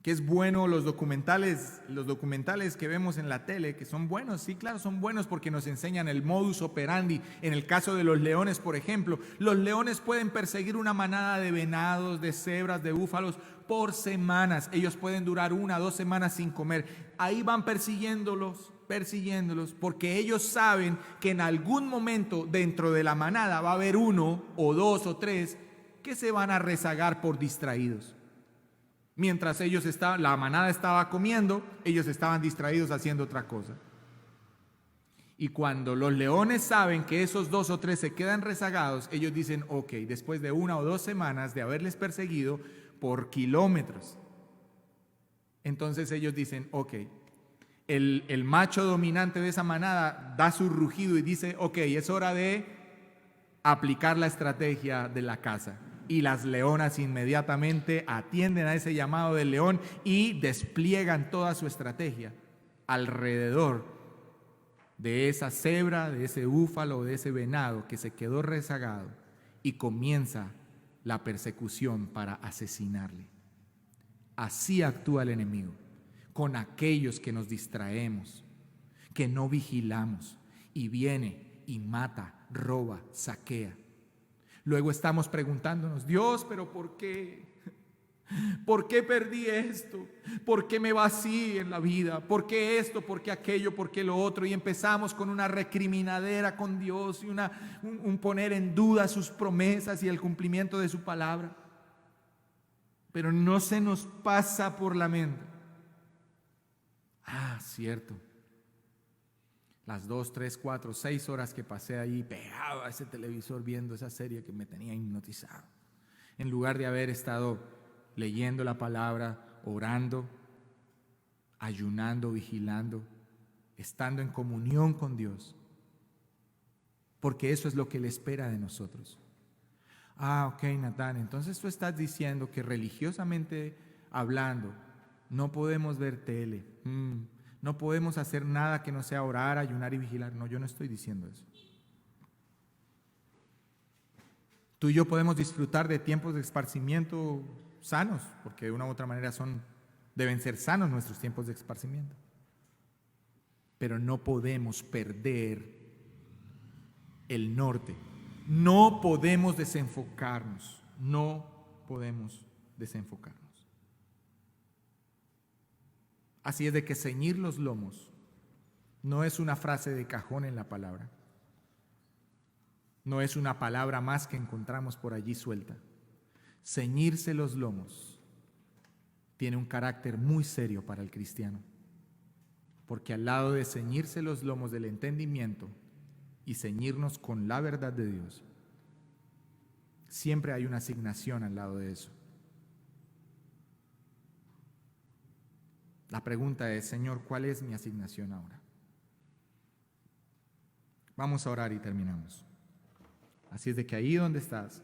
Que es bueno los documentales que vemos en la tele, que son buenos, sí, claro, son buenos porque nos enseñan el modus operandi. En el caso de los leones, por ejemplo, los leones pueden perseguir una manada de venados, de cebras, de búfalos por semanas. Ellos pueden durar 1 o 2 semanas sin comer. Ahí van persiguiéndolos, porque ellos saben que en algún momento dentro de la manada va a haber 1 o 2 o 3 que se van a rezagar por distraídos. Mientras la manada estaba comiendo, ellos estaban distraídos haciendo otra cosa. Y cuando los leones saben que esos 2 o 3 se quedan rezagados, ellos dicen, ok, después de 1 o 2 semanas de haberles perseguido por kilómetros, entonces ellos dicen, ok, el macho dominante de esa manada da su rugido y dice, ok, es hora de aplicar la estrategia de la caza. Y las leonas inmediatamente atienden a ese llamado del león y despliegan toda su estrategia alrededor de esa cebra, de ese búfalo, de ese venado que se quedó rezagado, y comienza la persecución para asesinarle. Así actúa el enemigo con aquellos que nos distraemos, que no vigilamos, y viene y mata, roba, saquea. Luego estamos preguntándonos, Dios, pero ¿por qué? ¿Por qué perdí esto? ¿Por qué me va así en la vida? ¿Por qué esto? ¿Por qué aquello? ¿Por qué lo otro? Y empezamos con una recriminadera con Dios y un poner en duda sus promesas y el cumplimiento de su palabra. Pero no se nos pasa por la mente. Cierto. Las 2, 3, 4, 6 horas que pasé ahí pegado a ese televisor viendo esa serie que me tenía hipnotizado, en lugar de haber estado leyendo la palabra, orando, ayunando, vigilando, estando en comunión con Dios, porque eso es lo que Él espera de nosotros. Ok, Natán, entonces tú estás diciendo que religiosamente hablando no podemos ver tele, no podemos hacer nada que no sea orar, ayunar y vigilar. No, yo no estoy diciendo eso. Tú y yo podemos disfrutar de tiempos de esparcimiento sanos, porque de una u otra manera deben ser sanos nuestros tiempos de esparcimiento. Pero no podemos perder el norte. No podemos desenfocarnos. No podemos desenfocarnos. Así es de que ceñir los lomos no es una frase de cajón en la palabra. No es una palabra más que encontramos por allí suelta. Ceñirse los lomos tiene un carácter muy serio para el cristiano, porque al lado de ceñirse los lomos del entendimiento y ceñirnos con la verdad de Dios, siempre hay una asignación al lado de eso. La pregunta es, Señor, ¿cuál es mi asignación ahora? Vamos a orar y terminamos. Así es de que ahí donde estás,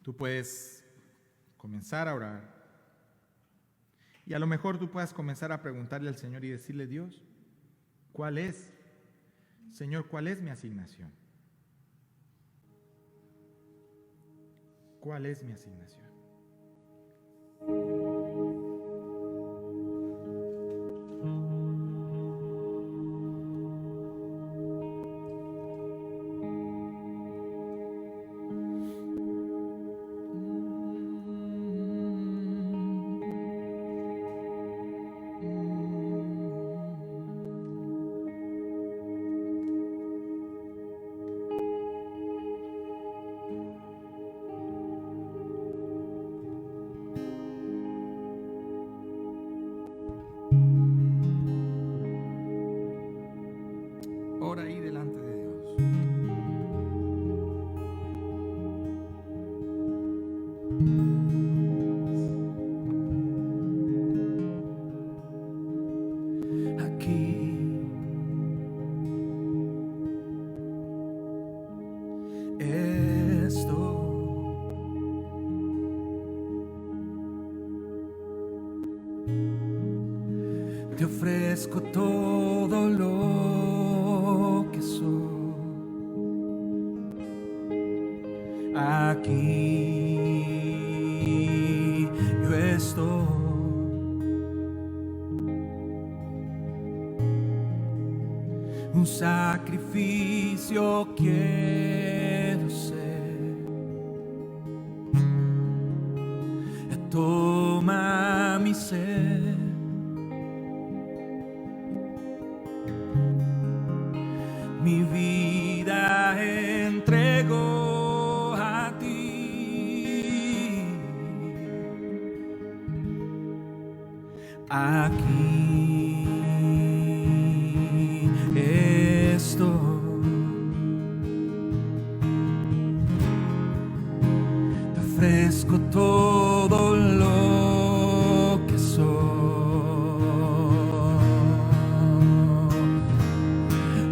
Tú puedes comenzar a orar. Y a lo mejor tú puedas comenzar a preguntarle al Señor y decirle: Dios, ¿cuál es? Señor, ¿cuál es mi asignación? ¿Cuál es mi asignación? Ora ahí delante de Dios. Aquí estoy. Te ofrezco todo lo que soy. Aquí yo estoy. Un sacrificio quiero ser. Toma mi ser. Mi vida entrego a ti. Aquí estoy. Te ofrezco todo lo que soy.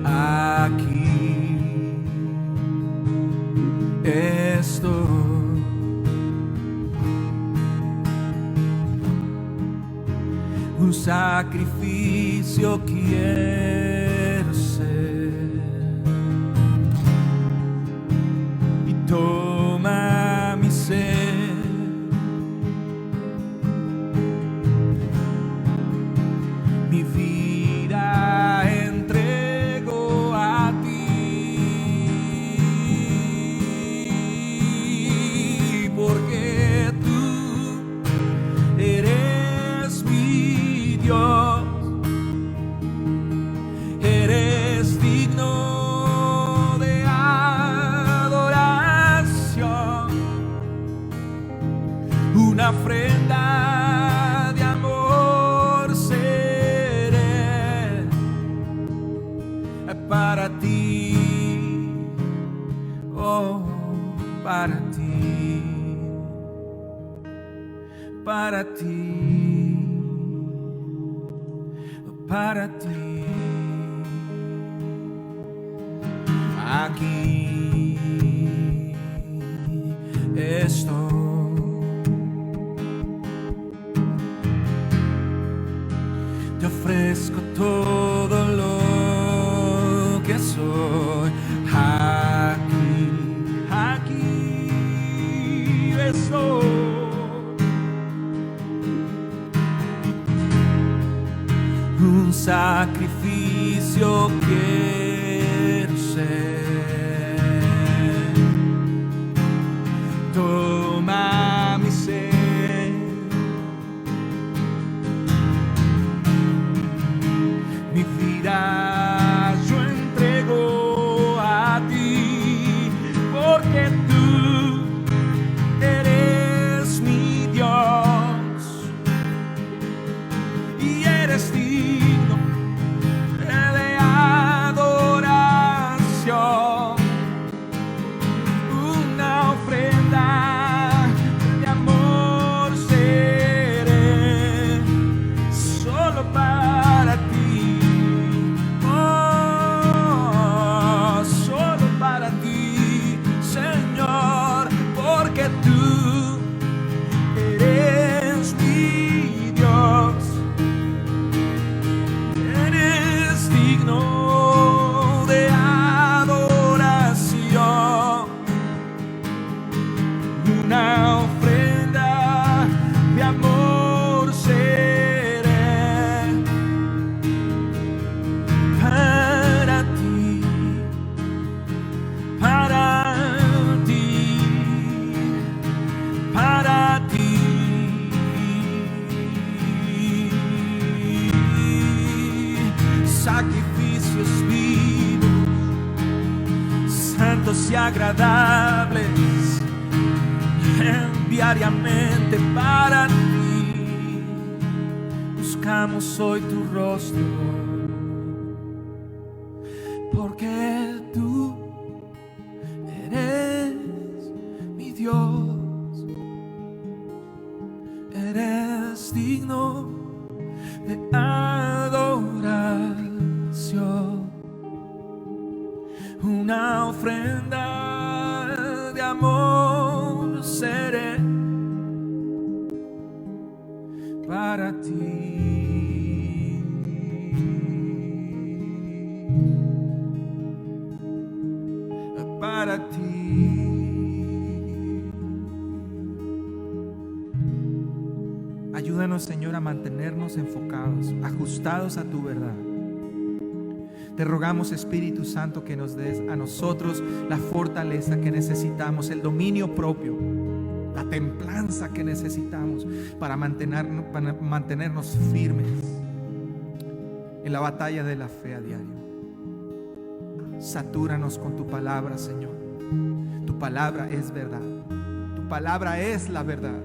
Aquí estoy. Un sacrificio quiero ser. Y toma mi ser. Mi vida entrego a ti, porque tú eres mi Dios, eres digno de adoración, una ofrenda de amor seré para ti, oh, para ti, para ti, para ti. Aquí estoy. Te ofrezco todo lo que soy. Aquí estoy. Un sacrificio quiero ser. Toma mi ser. Mi vida yo entrego a ti, porque tú eres mi Dios y eres digno de adoración. santos y agradables diariamente para ti. Buscamos hoy tu rostro, porque tú eres mi Dios, eres digno de adoración. Una ofrenda de amor seré para ti. Para ti. Ayúdanos, Señor, a mantenernos enfocados, ajustados a tu verdad. Te rogamos, Espíritu Santo, que nos des a nosotros la fortaleza que necesitamos, el dominio propio, la templanza que necesitamos para mantenernos firmes en la batalla de la fe a diario. Satúranos con tu palabra, Señor. Tu palabra es verdad. Tu palabra es la verdad.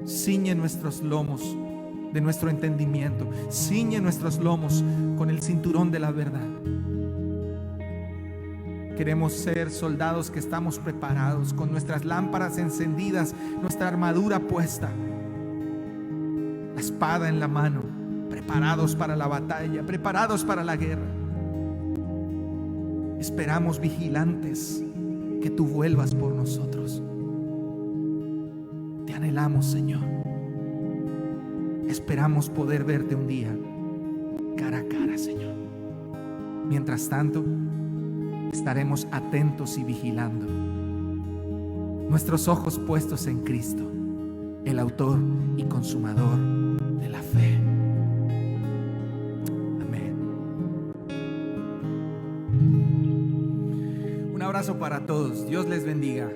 Ciñe nuestros lomos de nuestro entendimiento. Ciñe nuestros lomos con el cinturón de la verdad. Queremos ser soldados que estamos preparados, con nuestras lámparas encendidas, nuestra armadura puesta, la espada en la mano, preparados para la batalla, preparados para la guerra. Esperamos vigilantes que tú vuelvas por nosotros. Te anhelamos, Señor. Esperamos poder verte un día cara a cara, Señor. Mientras tanto, estaremos atentos y vigilando, nuestros ojos puestos en Cristo, el autor y consumador de la fe. Amén. Un abrazo para todos. Dios les bendiga.